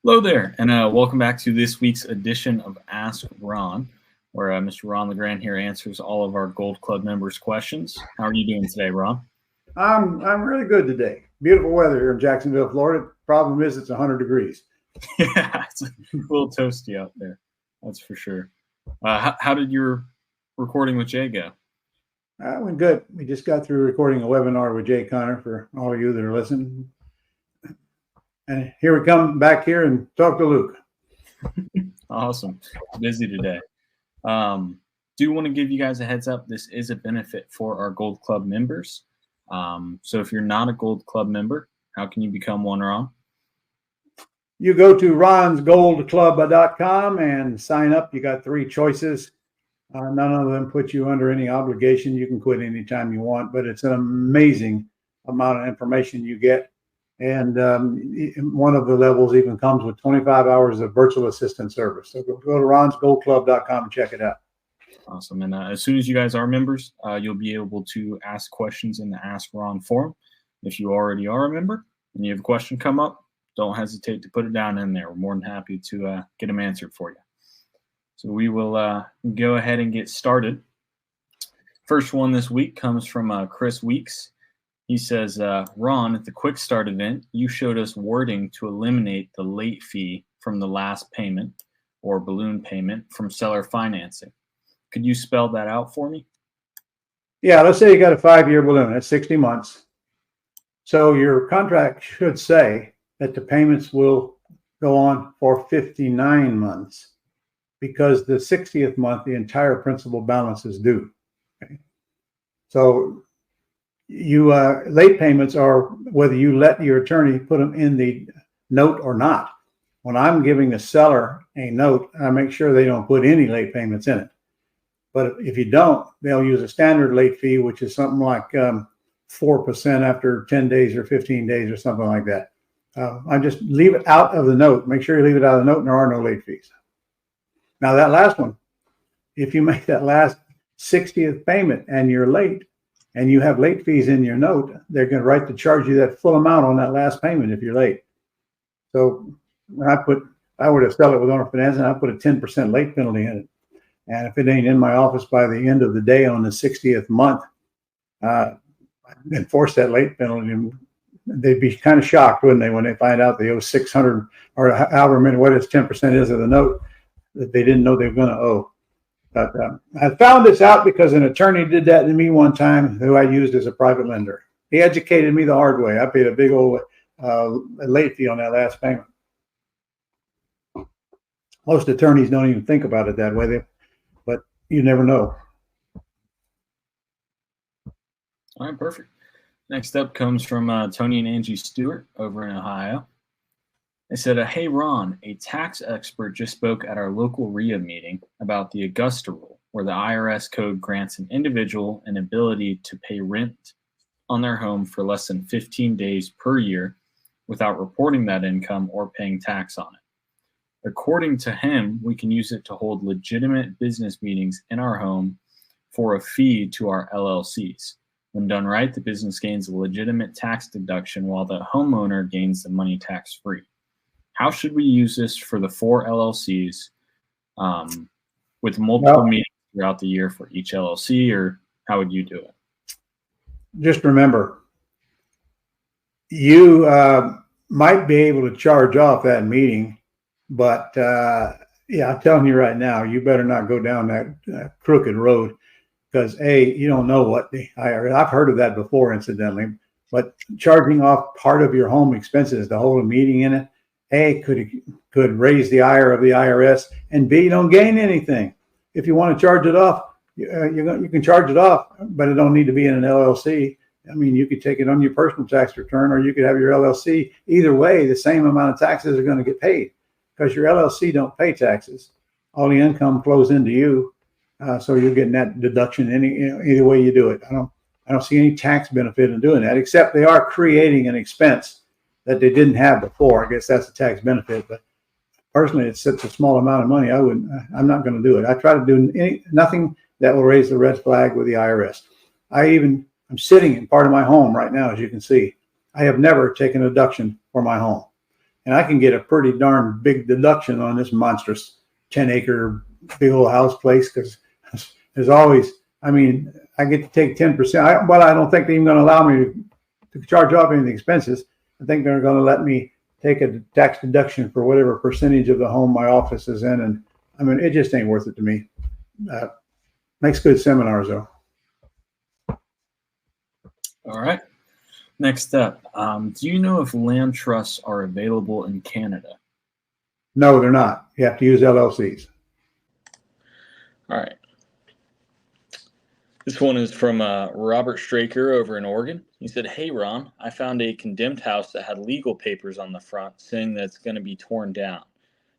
Hello there, and welcome back to this week's edition of Ask Ron, where Mr. Ron Legrand here answers all of our Gold Club members' questions. How are you doing today, Ron? I'm really good today. Beautiful weather here in Jacksonville, Florida. Problem is it's 100 degrees. Yeah, it's a little toasty out there. That's for sure. How did your recording with Jay go? It went good. We just got through recording a webinar with Jay Connor for all of you that are listening. And here we come back here and talk to Luke. Awesome. Busy today. Do want to give you guys a heads up. This is a benefit for our Gold Club members. So if you're not a Gold Club member, how can you become one, Ron? You go to ronsgoldclub.com and sign up. You got 3 choices. None of them put you under any obligation. You can quit anytime you want, but it's an amazing amount of information you get. And one of the levels even comes with 25 hours of virtual assistant service. So go to ronsgoldclub.com and check it out. Awesome. And as soon as you guys are members, you'll be able to ask questions in the Ask Ron forum. If you already are a member and you have a question come up, don't hesitate to put it down in there. We're more than happy to get them answered for you. So we will go ahead and get started. First one this week comes from Chris Weeks. He says, Ron, at the Quick Start event, you showed us wording to eliminate the late fee from the last payment or balloon payment from seller financing. Could you spell that out for me? Yeah, let's say you got a 5-year balloon. That's 60 months. So your contract should say that the payments will go on for 59 months because the 60th month, the entire principal balance is due. Okay? So you late payments are whether you let your attorney put them in the note or not. When I'm giving a seller a note, I make sure they don't put any late payments in it. But if you don't, they'll use a standard late fee, which is something like 4% after 10 days or 15 days or something like that. I just leave it out of the note. Make sure you leave it out of the note and there are no late fees. Now that last one, if you make that last 60th payment and you're late, and you have late fees in your note, they're going to charge you that full amount on that last payment if you're late. So when I were to sell it with owner financing, I put a 10% late penalty in it. And if it ain't in my office by the end of the day on the 60th month, I enforce that late penalty. They'd be kind of shocked, wouldn't they, when they find out they owe 600 or however many, what is 10% is of the note that they didn't know they were going to owe. But I found this out because an attorney did that to me one time who I used as a private lender. He educated me the hard way. I paid a big old late fee on that last payment. Most attorneys don't even think about it that way, but you never know. All right, perfect. Next up comes from Tony and Angie Stewart over in Ohio. They said, hey, Ron, a tax expert just spoke at our local RIA meeting about the Augusta Rule, where the IRS code grants an individual an ability to pay rent on their home for less than 15 days per year without reporting that income or paying tax on it. According to him, we can use it to hold legitimate business meetings in our home for a fee to our LLCs. When done right, the business gains a legitimate tax deduction while the homeowner gains the money tax-free. How should we use this for the 4 LLCs with multiple meetings throughout the year for each LLC, or how would you do it? Just remember, you might be able to charge off that meeting, but yeah, I'm telling you right now, you better not go down that crooked road because you don't know what the IRS, I've heard of that before incidentally, but charging off part of your home expenses to hold a meeting in it, could raise the ire of the IRS, and B, you don't gain anything. If you want to charge it off, you can charge it off, but it don't need to be in an LLC. I mean, you could take it on your personal tax return, or you could have your LLC. Either way, the same amount of taxes are going to get paid because your LLC don't pay taxes. All the income flows into you, so you're getting that deduction either way you do it. I don't see any tax benefit in doing that, except they are creating an expense that they didn't have before. I guess that's a tax benefit, but personally, it's such a small amount of money. I'm not going to do it. I try to do nothing that will raise the red flag with the IRS. I'm sitting in part of my home right now, as you can see. I have never taken a deduction for my home. and I can get a pretty darn big deduction on this monstrous 10-acre big old house place, because there's always, I mean, I get to take 10%. I don't think they're even going to allow me to charge off any of the expenses. I think they're going to let me take a tax deduction for whatever percentage of the home my office is in. And I mean, it just ain't worth it to me. Makes good seminars though. All right. Next up, do you know if land trusts are available in Canada? No, they're not. You have to use LLCs. All right. This one is from Robert Straker over in Oregon. He said, "Hey, Ron, I found a condemned house that had legal papers on the front saying that it's going to be torn down.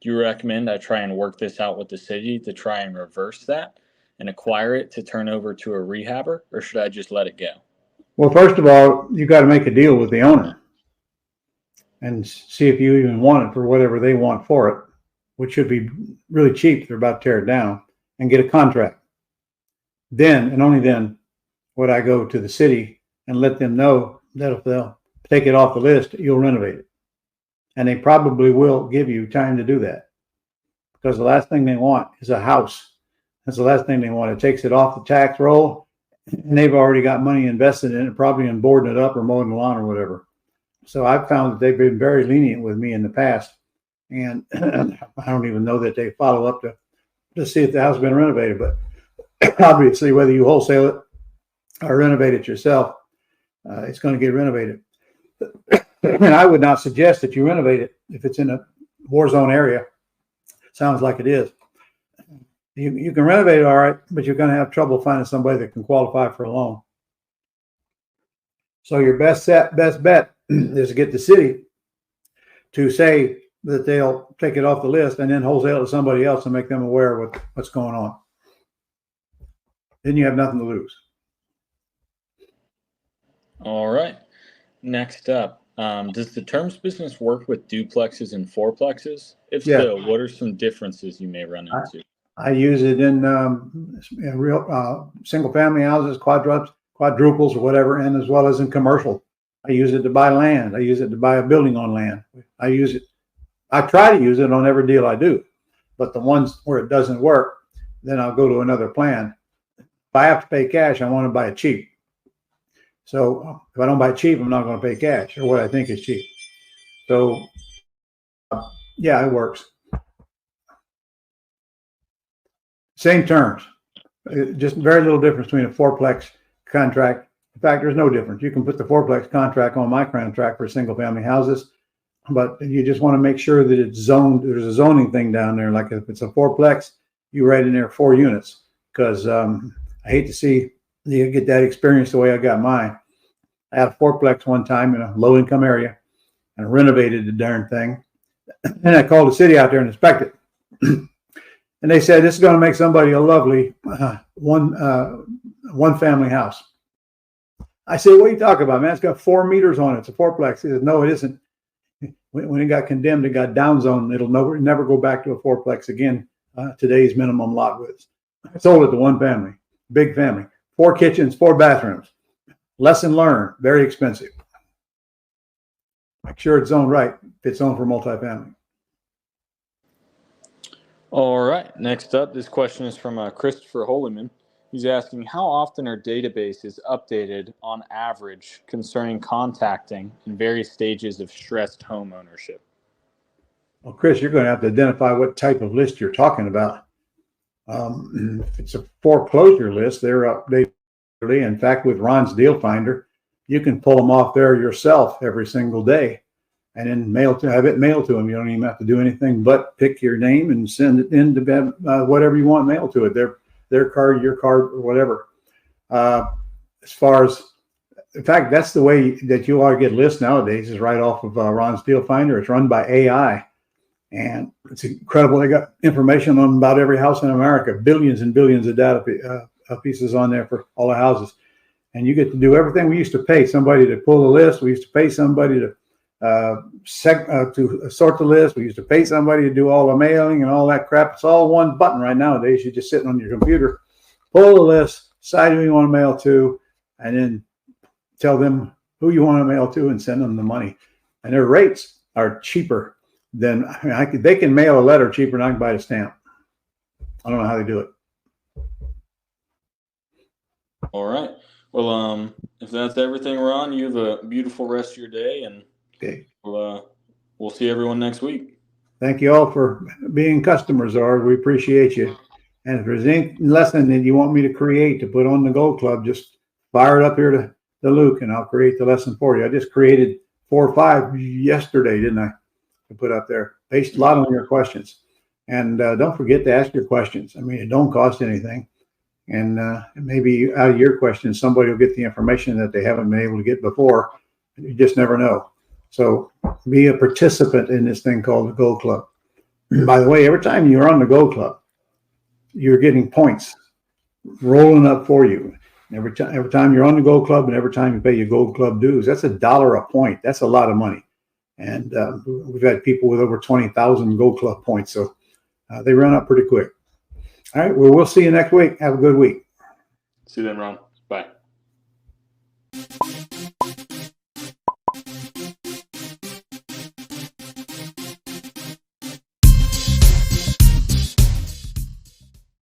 Do you recommend I try and work this out with the city to try and reverse that and acquire it to turn over to a rehabber, or should I just let it go?" Well, first of all, you got to make a deal with the owner and see if you even want it for whatever they want for it, which should be really cheap. They're about to tear it down, and get a contract. Then, and only then, would I go to the city and let them know that if they'll take it off the list, you'll renovate it. And they probably will give you time to do that, because the last thing they want is a house. That's the last thing they want. It takes it off the tax roll, and they've already got money invested in it, probably in boarding it up or mowing the lawn or whatever. So I've found that they've been very lenient with me in the past, and I don't even know that they follow up to see if the house has been renovated. But obviously, whether you wholesale it or renovate it yourself, it's going to get renovated. And I would not suggest that you renovate it if it's in a war zone area. Sounds like it is. You can renovate it all right, but you're going to have trouble finding somebody that can qualify for a loan. So your best bet is to get the city to say that they'll take it off the list, and then wholesale it to somebody else and make them aware of what's going on. Then you have nothing to lose. All right. Next up, does the terms business work with duplexes and fourplexes? If so, what are some differences you may run into? I use it in real single family houses, quadruples or whatever, and as well as in commercial. I use it to buy land. I use it to buy a building on land. I try to use it on every deal I do, but the ones where it doesn't work, then I'll go to another plan. If I have to pay cash, I want to buy it cheap. So if I don't buy it cheap, I'm not going to pay cash or what I think is cheap. So yeah, it works. Same terms, just very little difference between a fourplex contract. In fact, there's no difference. You can put the fourplex contract on my contract for single family houses, but you just want to make sure that it's zoned. There's a zoning thing down there. Like if it's a fourplex, you write in there 4 units, because I hate to see you get that experience the way I got mine. I had a fourplex one time in a low income area and renovated the darn thing. And I called the city out there and inspected it. And they said, this is going to make somebody a lovely one family house. I said, what are you talking about, man? It's got 4 meters on it. It's a fourplex. He said, no, it isn't. When it got condemned, it got downzoned. It'll never go back to a fourplex again. Today's minimum lot width. I sold it to one family, big family, 4 kitchens, 4 bathrooms. Lesson learned, very expensive. Make sure it's zoned right. It's zoned for multifamily. All right. Next up, this question is from Christopher Holliman. He's asking, how often are databases updated on average concerning contacting in various stages of stressed home ownership? Well, Chris, you're going to have to identify what type of list you're talking about. If it's a foreclosure list, they're updated. In fact, with Ron's Deal Finder, you can pull them off there yourself every single day, and then have it mailed to them. You don't even have to do anything but pick your name and send it in to whatever you want mailed to it. Their card, your card, or whatever. As far as, in fact, that's the way that you ought to get lists nowadays, is right off of Ron's Deal Finder. It's run by AI, and it's incredible. They got information on about every house in America, billions and billions of data pieces on there for all the houses. And you get to do everything. We used to pay somebody to pull a list. We used to pay somebody to sort the list. We used to pay somebody to do all the mailing and all that crap. It's all one button right nowadays. You're just sitting on your computer, pull the list, decide who you want to mail to, and then tell them who you want to mail to and send them the money. And their rates are cheaper then they can mail a letter cheaper than I can buy a stamp. I don't know how they do it. All right. Well, if that's everything, Ron, you have a beautiful rest of your day, and Okay. we'll see everyone next week. Thank you all for being customers, Ard. We appreciate you. And if there's any lesson that you want me to create to put on the Gold Club, just fire it up here to Luke, and I'll create the lesson for you. I just created 4 or 5 yesterday, didn't I? To put up there, based a lot on your questions. And don't forget to ask your questions. I mean, it don't cost anything. And maybe out of your questions, somebody will get the information that they haven't been able to get before. You just never know. So be a participant in this thing called the Gold Club. By the way, every time you're on the Gold Club, you're getting points rolling up for you. Every time you're on the Gold Club, and every time you pay your Gold Club dues, that's $1 a point. That's a lot of money. And we've had people with over 20,000 Gold Club points. So they run up pretty quick. All right. Well, we'll see you next week. Have a good week. See you then, Ron. Bye.